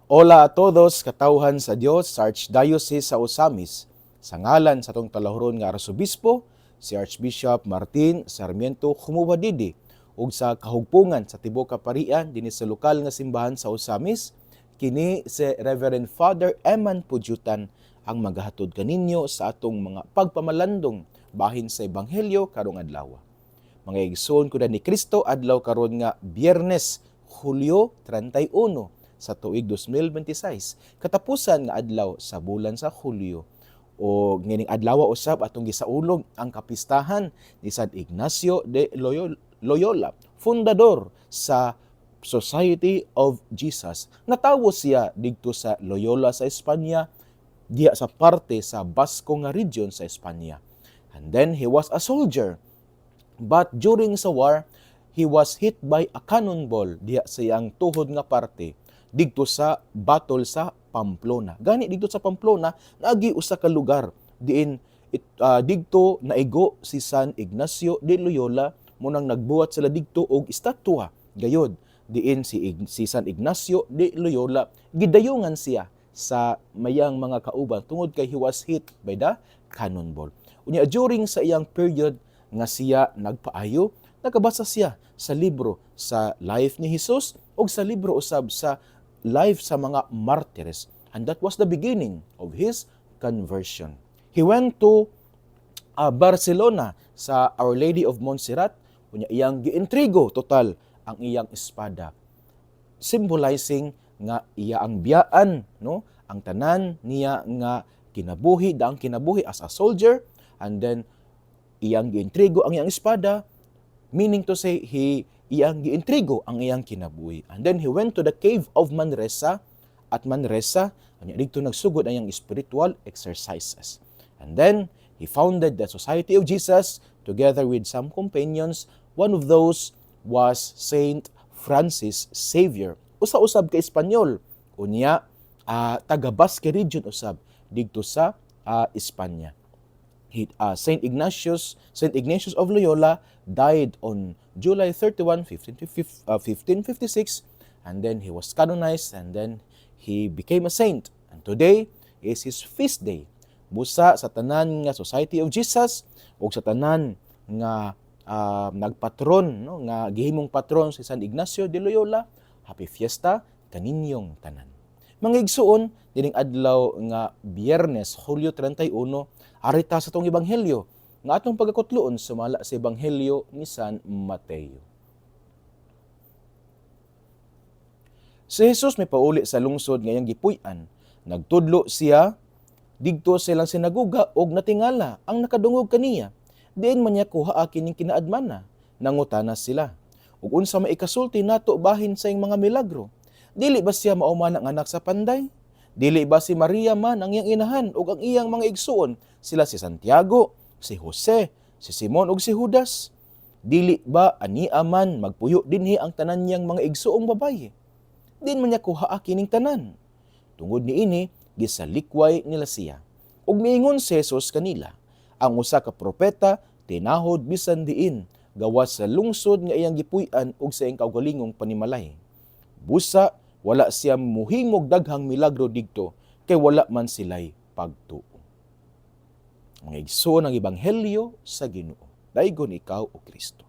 Hola a todos, katawhan sa Dios, sa Archdiocese sa Osamis. Sa ngalan sa tong talahuron nga Arsobispo, si Archbishop Martin Sarmiento Khumuwadidi, ug sa kahugpungan sa tibuok kaparian dinhi sa lokal nga simbahan sa Osamis, kini si Reverend Father Eman Pudyutan ang magahatod kaninyo sa atong mga pagpamalandong bahin sa Ebanghelyo karong adlaw. Mga igsoon ko ni Kristo adlaw karon nga Biyernes, Hulyo 31 sa tuig 2026, katapusan nga adlaw sa bulan sa Hulyo. O ngining adlaw usab atong gisaulog ang kapistahan ni San Ignacio de Loyola, fundador sa Society of Jesus. Natawo siya didto sa Loyola sa Espanya, diha sa parte sa Basco nga region sa Espanya. And then he was a soldier. But during sa war, he was hit by a cannonball diha sa iyang tuhod nga parte didto sa battle sa Pamplona. Gani didto sa Pamplona, naagi usa ka lugar diin didto naigo si San Ignacio de Loyola, munang nagbuhat sila didto og estatwa gayod diin si San Ignacio de Loyola gidayungan siya sa mayang mga kauban tungod kay he was hit by the cannonball. Unya during sa iyang period nga siya nagpaayo, nakabasa siya sa libro sa life ni Jesus o sa libro usab sa life sa mga martyrs. And that was the beginning of his conversion. He went to Barcelona sa Our Lady of Montserrat, kunya iyang giintrigo total ang iyang espada, symbolizing nga iya ang biyaan, no? Ang tanan niya nga kinabuhi, daang kinabuhi as a soldier, and then iyang giintrigo ang iyang espada, meaning to say, iyang giintrigo ang iyang kinabuhi. And then he went to the cave of Manresa, at Manresa, dito nagsugod ang iyang spiritual exercises. And then, he founded the Society of Jesus together with some companions. One of those was Saint Francis Xavier. Usa-usab ka Espanyol, unya taga Basque region usab dito sa Espanya. Saint Ignatius of Loyola died on July 31, 1556, and then he was canonized, and then he became a saint. And today is his feast day. Busa sa tanan nga Society of Jesus o sa tanan nga nagpatron, no, nga gihimong patron si San Ignacio de Loyola, happy fiesta kaninyong tanan. Mga igsuon, dining adlaw nga Biyernes, Hulyo 31, arita sa tong ebanghelyo nga atong pagakutloon sumala sa ebanghelyo ni San Mateo. Si Jesus may pauli sa lungsod nga iyang gipuy-an. Nagtudlo siya didto sa ilang sinagoga og natingala ang nakadungog kaniya. Diin man niya kuhaa kining kinaadmana. Nangutana sila, ug unsa may ikasulti nato bahin sa iyang mga milagro? Dili ba siya mao man ang anak sa panday? Dili ba si Maria man ang iyang inahan ug ang iyang mga igsuon, sila si Santiago, si Jose, si Simon ug si Judas? Dili ba ania man magpuyo dinhi ang tanan niyang mga igsuong babaye? Din man niya kuhaa kining tanan. Tungod niini, gisalikway nila siya. Ug miingon si Jesus kanila, ang usa ka propeta tinahod bisan diin gawas sa lungsod nga iyang gipuy-an ug sa iyang kaugalingong panimalay. Busa wala siya muhimog daghang milagro didto kay wala man silay pagtuo. Mga igsoon ang ebanghelyo sa Ginoo. Daygon ikaw o Kristo.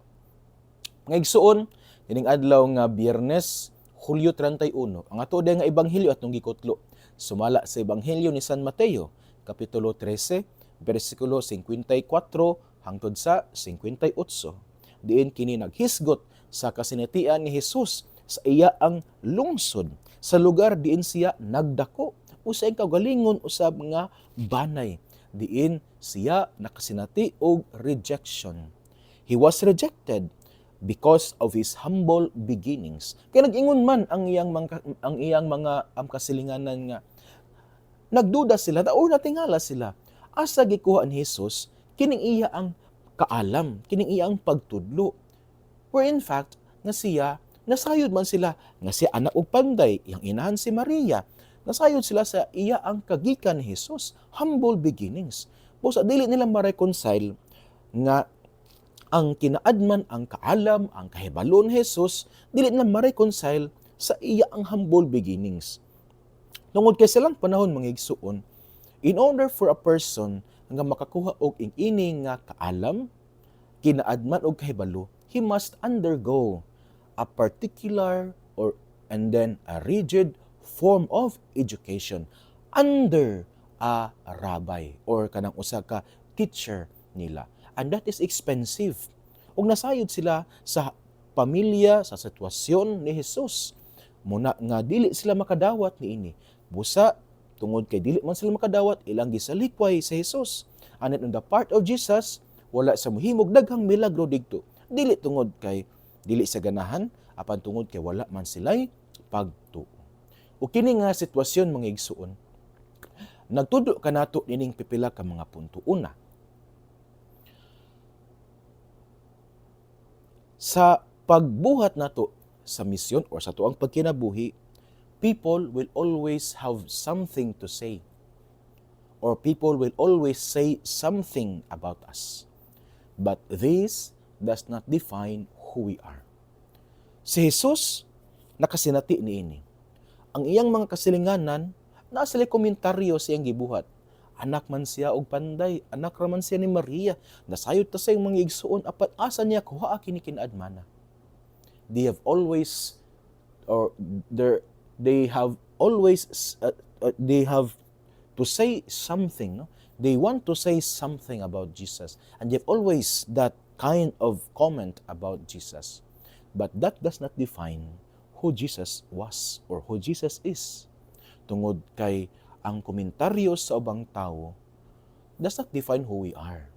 Mga igsoon, dining adlaw nga Biyernes, Hulyo 31, ang ato nga ebanghelyo atong gikutlo sumala sa ebanghelyo ni San Mateo, kapitulo 13, bersikulo 54 hangtod sa 58. Diin kini naghisgot sa kasinatian ni Jesus sa iya ang lungsod, sa lugar diin siya nagdako, usa ang kaugalingon usab nga banay, diin siya nakasinati og rejection. He was rejected because of his humble beginnings. Kaya nag-ingon man ang iyang mga kasilinganan nga nagduda sila o natingala sila. Asa gikuha ni Jesus kining iya ang kaalam, kining iya ang pagtudlo. Where in fact nga siya nasayod man sila nga si anak og panday, iyang inahan si Maria. Nasayod sila sa iya ang kagikan ni Jesus, humble beginnings. Busa dili nila ma-reconcile nga ang kinaadman, ang kaalam, ang kahibalon ni Jesus, dili nila ma-reconcile sa iya ang humble beginnings. Tungod kay silang panahon mga igsuon, in order for a person nga makakuha og ini nga kaalam, kinaadman og kahibalo, he must undergo a particular or and then a rigid form of education under a rabbi or kanang usa ka teacher nila. And that is expensive. Ug nasayod sila sa pamilya, sa sitwasyon ni Jesus. Muna nga dili sila makadawat niini. Busa tungod kay dili man sila makadawat, ilang gisalikway sa Jesus. And on the part of Jesus, wala sa muhimog daghang milagro didto. Dili tungod kay dili sa ganahan, apan tungod kay wala man sila'y pagtuo. O kini nga sitwasyon mga igsuon, nagtudo ka nato nining pipila ka mga punto. Una, sa pagbuhat nato sa misyon or sa tuang pagkinabuhi, people will always have something to say. Or people will always say something about us. But this does not define who we are. Si Jesus, nakasinati niini. Ang iyang mga kasilinganan, nasa komentaryo siyang gibuhat. Anak man siya og panday, anak raman siya ni Maria. Nasayod ta sa iyong mga igsuon, apat asa niya kuha kini kinaadmana. They have always, or they have always, they have to say something, no? They want to say something about Jesus. And they have always that kind of comment about Jesus. But that does not define who Jesus was or who Jesus is. Tungod kay ang komentaryo sa ubang tao does not define who we are.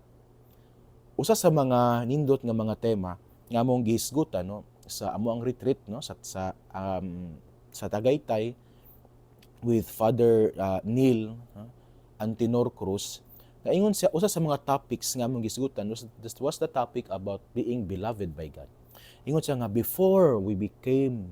Usa sa mga nindot nga mga tema nga among gihisgutan, no, sa amo ang retreat, no, sa Tagaytay with Father Neil Antinor Cruz, naingon siya usa sa mga topics nga among gisgutan was the topic about being beloved by God. Ingon siya nga before we became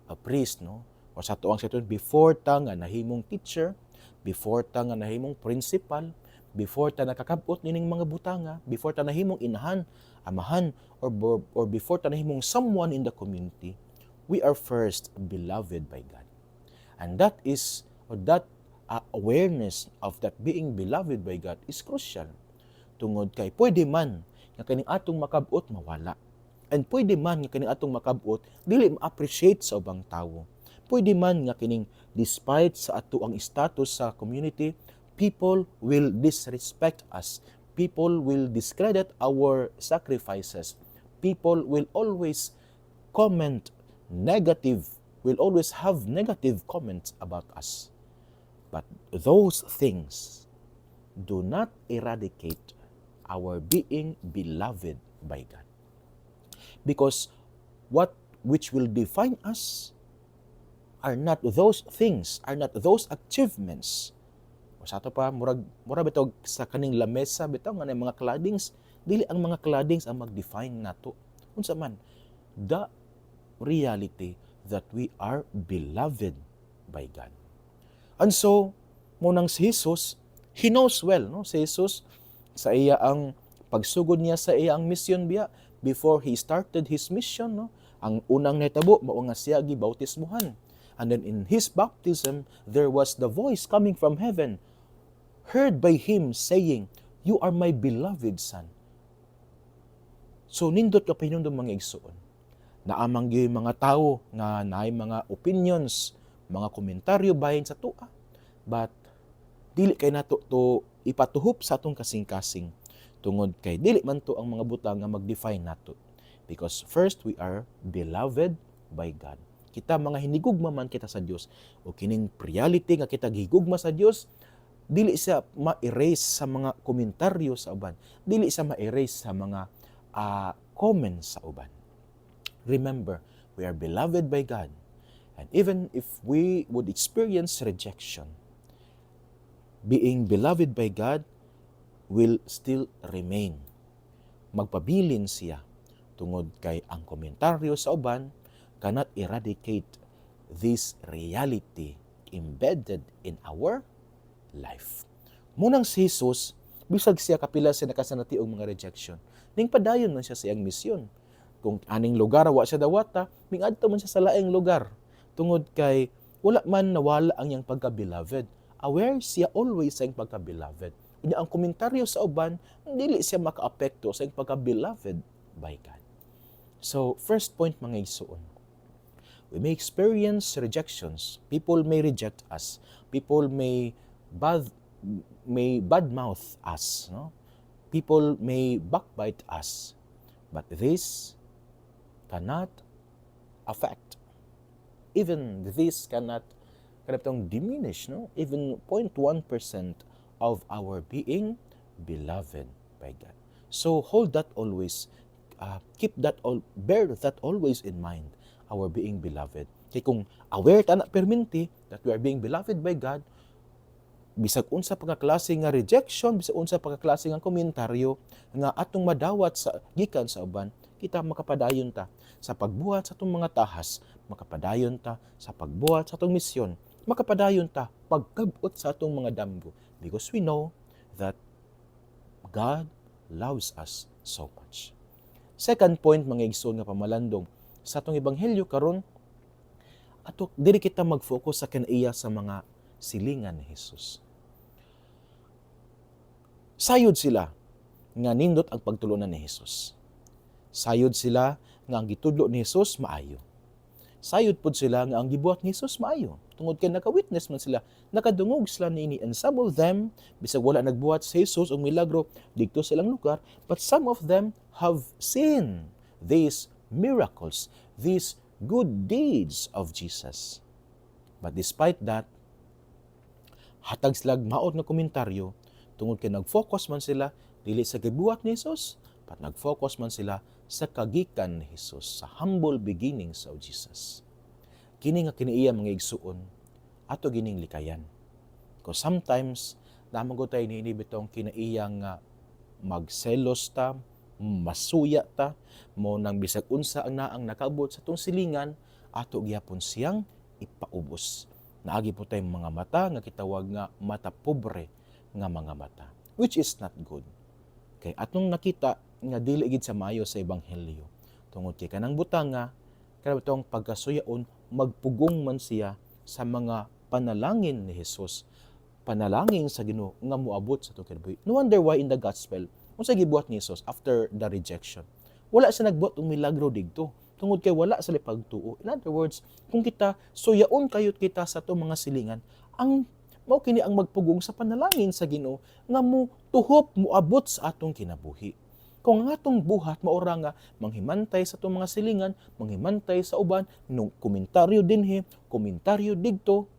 a priest, no, o sa tuang sitwasyon, before ta nga nahimong teacher, before ta nga nahimong principal, before ta nakakabot nining mga butanga, before ta nahimong inahan, amahan, or before ta nahimong someone in the community, we are first beloved by God. And that is, or that awareness of that being beloved by God is crucial. Tungod kay pwede man nga kaning atong makabot mawala. And pwede man nga kining atong makabot dili ma-appreciate sa ubang tawo. Pwede man nga kining despite sa ato ang status sa community, people will disrespect us. People will discredit our sacrifices. People will always comment negative, will always have negative comments about us. But those things do not eradicate our being beloved by God. Because which will define us are not those things, are not those achievements. O sa ato pa, murag bitog sa kaning lamesa, bitaw nga mga claddings, dili ang mga claddings ang mag-define nato. Unsa man, the reality that we are beloved by God. And so, munang si Jesus, he knows well, no? Si Jesus, sa iya ang pagsugod niya sa iya ang mission biya, before he started his mission, no? Ang unang nahitabo mao nga siya gibautismuhan. And then in his baptism, there was the voice coming from heaven, heard by him saying, "You are my beloved son." So nindot ka pinundong mga igsuon. Naamang gyud mga tawo nga naay mga opinions, mga komentaryo bahin sa tua. But dili kay nato to ipatuhop sa atong kasing-kasing. Tungod kay dili man to ang mga butang nga mag-define nato. Because first, we are beloved by God. Kita mga hinigugma man kita sa Dios, o kining reality nga kita gihigugma sa Dios, dili sa ma-erase sa mga komentaryo sa uban, dili sa ma-erase sa mga comments sa uban. Remember, we are beloved by God. And even if we would experience rejection, being beloved by God will still remain. Magpabilin siya tungod kay ang komentaryo sa uban cannot eradicate this reality embedded in our life. Munang si Jesus, bisag siya kapila siya nakasanati og mga rejection, ning padayon man siya sa iyang misyon. Kung aning lugar wa siya dawata, mingadto man siya sa laing lugar. Tungod kay Wala man nawala ang iyang pagka-beloved. Aware siya always sa iyang pagka-beloved. Unya ang komentaryo sa uban, dili siya makaapekto sa iyang pagka-beloved by God. So, first point mga igsoon, we may experience rejections. People may reject us. People may badmouth us. No? People may backbite us. But this cannot affect. Even this cannot diminish, no? Even 0.1% of our being beloved by God. So hold that always, bear that always in mind, our being beloved. Kaya kung aware ta na perminti that we are being beloved by God, bisag unsa pagkaklase nga rejection, bisag unsa pagkaklase nga komentaryo nga atong madawat sa gikan sa uban, kita makapadayon ta sa pagbuhat sa atong mga tahas, makapadayon ta sa pagbuhat sa atong misyon, makapadayon ta pagkabot sa atong mga damgo, because we know that God loves us so much. Second point mga igsoon nga pamalandong sa atong ebanghelyo karon, ato diri kita mag-focus sa kinaiya sa mga silingan ni Jesus. Sayod sila nga nindot ang pagtulunan ni Jesus. Sayod sila nga ang gitudlo ni Jesus maayo. Sayod pod sila nga ang gibuhat ni Jesus maayo. Tungod kay naka-witness man sila, nakadungog sila niini, and some of them bisag wala nagbuhat si Jesus og milagro didto sa ilang lugar, but some of them have seen these miracles, these good deeds of Jesus. But despite that, hatag sila maot na komentaryo tungod kay nag-focus man sila dili sa gibuhat ni Jesus, but nag-focus man sila sa kagikan ni Jesus, sa humble beginnings of Jesus. Kini nga kiniiya mga igsuon, ato gining likayan. Because sometimes, damang ko tayo niinibitong kinaiya nga magselos ta, masuya ta, mo nang bisag unsa ang naang nakaabot sa tong silingan, ato gyapon siyang ipaubos. Naagi po tayong mga mata nga kitawag nga mata pobre nga mga mata, which is not good. Kay atong nakita nga dili gid sa maayo sa ebanghelyo. Tungod kay kanang butang nga kanang pagkasuyaon, magpugong man siya sa mga panalangin ni Jesus. Panalangin sa Ginoo nga moabot sa atong kinabuhi. No wonder why in the gospel, unsa gibuhat ni Jesus after the rejection, wala siya nagbuhat og milagro digto. Tungod kay wala sa pagtuo. In other words, kung kita suyaon kayot kita sa atong mga silingan, ang mao kini ang magpugong sa panalangin sa Ginoo nga mo tuhop moabot sa atong kinabuhi. Kung ang atong buhat maura nga manghimantay sa atong mga silingan, manghimantay sa uban, nung komentaryo dinhi, komentaryo digto,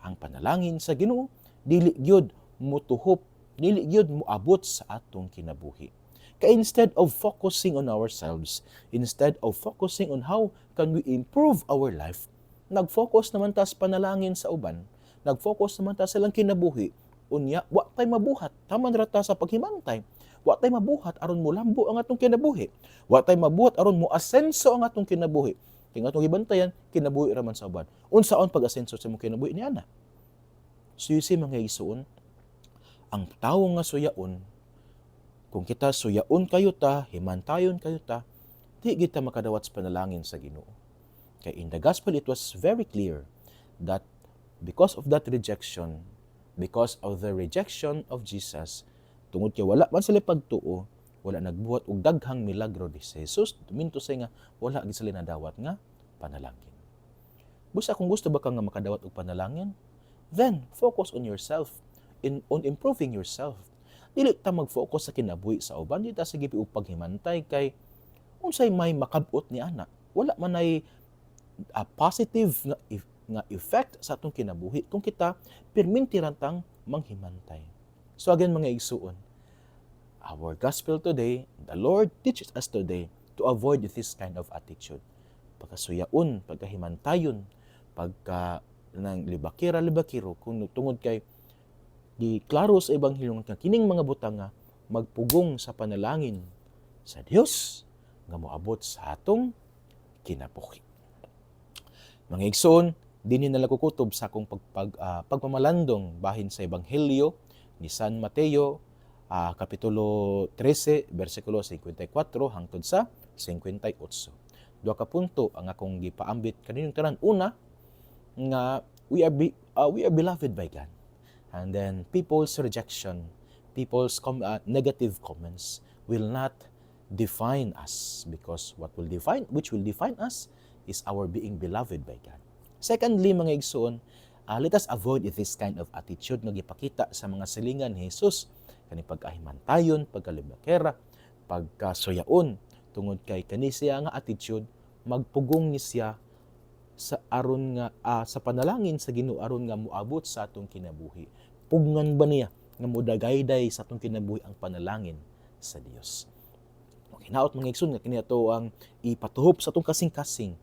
ang panalangin sa Ginoo dili gyud motuhop, dili gyud moabot sa atong kinabuhi. Kaya instead of focusing on ourselves, instead of focusing on how can we improve our life, nag-focus naman ta sa panalangin sa uban, nag-focus naman ta sa ilang kinabuhi, unya, wa tay mabuhat, taman rata sa paghimantay, wa tay mabuhat aron mo lambo ang atong kinabuhi, wa tay mabuhat aron mo asenso ang atong kinabuhi, kaya atong gibantayan, kinabuhi raman sa uban. Unsaon pag-asenso sa mong kinabuhi ni ana? So you see mga igsoon, ang tawo nga suyaon, kung kita suyaon kayo ta, himantayon kayo ta, di kita makadawat sa panalangin sa Ginoo. Kaya in the gospel, it was very clear that because of that rejection, because of the rejection of Jesus, tungod kay wala man sila pagtuo, wala nagbuhat og daghang milagro di si Jesus, tuminto say nga wala gid sila nadawat nga panalangin. Busa kung gusto ba ka nga makadawat og panalangin, then focus on yourself, on improving yourself. Dili ta mag-focus sa kinabuhi sa uban, dili ta sige og paghimantay kay unsay may makabot ni ana. Wala man ay positive nga effect sa atong kinabuhi kung kita perminti rantang manghimantay. So again mga igsuon, our gospel today, the Lord teaches us today to avoid this kind of attitude. Pagkasuyaon, pagkahimantayon, pagka nang libakira-libakiro, kung tungod kay di klaro sa ebanghelyo nga kining mga butang nga magpugong sa panalangin sa Dios nga moabot sa atong kinabuhi. Mga igsoon, dinhi na nakukutob sa akong pagpamalandong bahin sa ebanghelyo ni San Mateo, kapitulo 13, versikulo 54 hangtod sa 58. Duha ka punto ang akong gipaambit kaninyong tanan. Una, nga we are beloved by God. And then people's rejection, people's negative comments will not define us, because which will define us is our being beloved by God. Secondly, mga igsoon, let us avoid this kind of attitude nga gipakita sa mga silingan ni Jesus, kani pagkahimantayon, pagkalibakera, pagkasuyaon, tungod kay kani siya nga attitude, magpugong ni siya sa aron nga sa panalangin sa Ginoo aron nga moabot sa atong kinabuhi. Pugngan ba niya nga modagayday sa atong kinabuhi ang panalangin sa Dios. Okay, naot mga igsoon nga kini ato ang ipatuhop sa atong kasing-kasing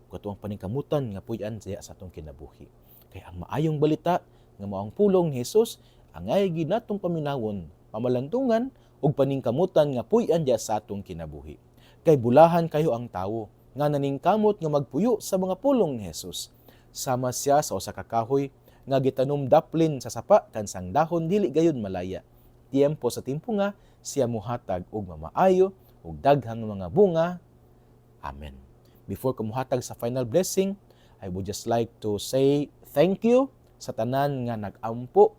ug ato ang paningkamutan nga puy-an diya sa atong kinabuhi. Kay ang maayong balita nga maong pulong ni Jesus angay gid natong paminawon, pamalantungan ug paningkamutan nga puy-an diya sa atong kinabuhi. Kay bulahan kayo ang tawo nga naningkamot nga magpuyo sa mga pulong ni Jesus. Sama siya sa usa ka kahoy nga gitanom daplin sa sapa kan sang dahon dili gayud malaya. Tiempo sa timpo nga siya muhatag og mamaayo ug daghang mga bunga. Amen. Before ko muhatag sa final blessing, I would just like to say thank you sa tanan nga nag-ampo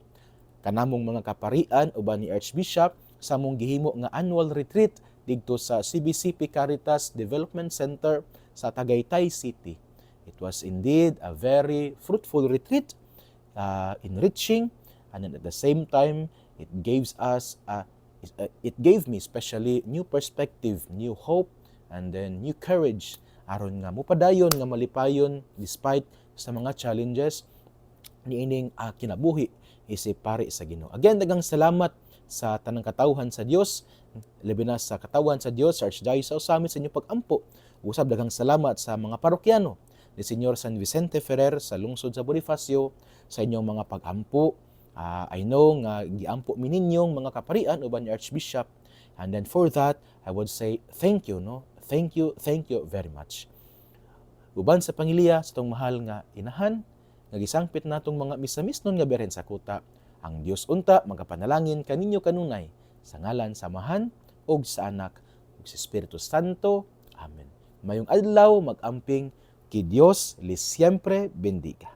kanamong mga kaparian uban ni Archbishop sa among gihimo nga annual retreat didto sa CBCP Caritas Development Center sa Tagaytay City. It was indeed a very fruitful retreat, enriching, and at the same time, it gave me especially new perspective, new hope, and then new courage aron nga mupadayon nga malipayon despite sa mga challenges niining kinabuhi isip pare sa Ginoo. Again, daghang salamat sa tanang katawhan sa Dios, labi na sa katawhan sa Dios, sa Archdiocese sa Osamis sa inyong pag-ampo. Usab daghang salamat sa mga parokyano ni Senyor San Vicente Ferrer sa lungsod sa Bonifacio sa inyong mga pag-ampo. I know nga giampo mi ninyong mga kaparian uban ni Archbishop, and then for that I would say thank you, no? Thank you very much. Uban sa pangiliya sa tong mahal nga inahan, nga gisangpit natong mga misamisnon nga beren sa kuta, ang Dios unta magapanalangin kaninyo kanunay sa ngalan sa Amahan ug sa Anak ug sa Espiritu Santo. Amen. Mayong adlaw, mag-amping, ki Dios li siempre bendiga.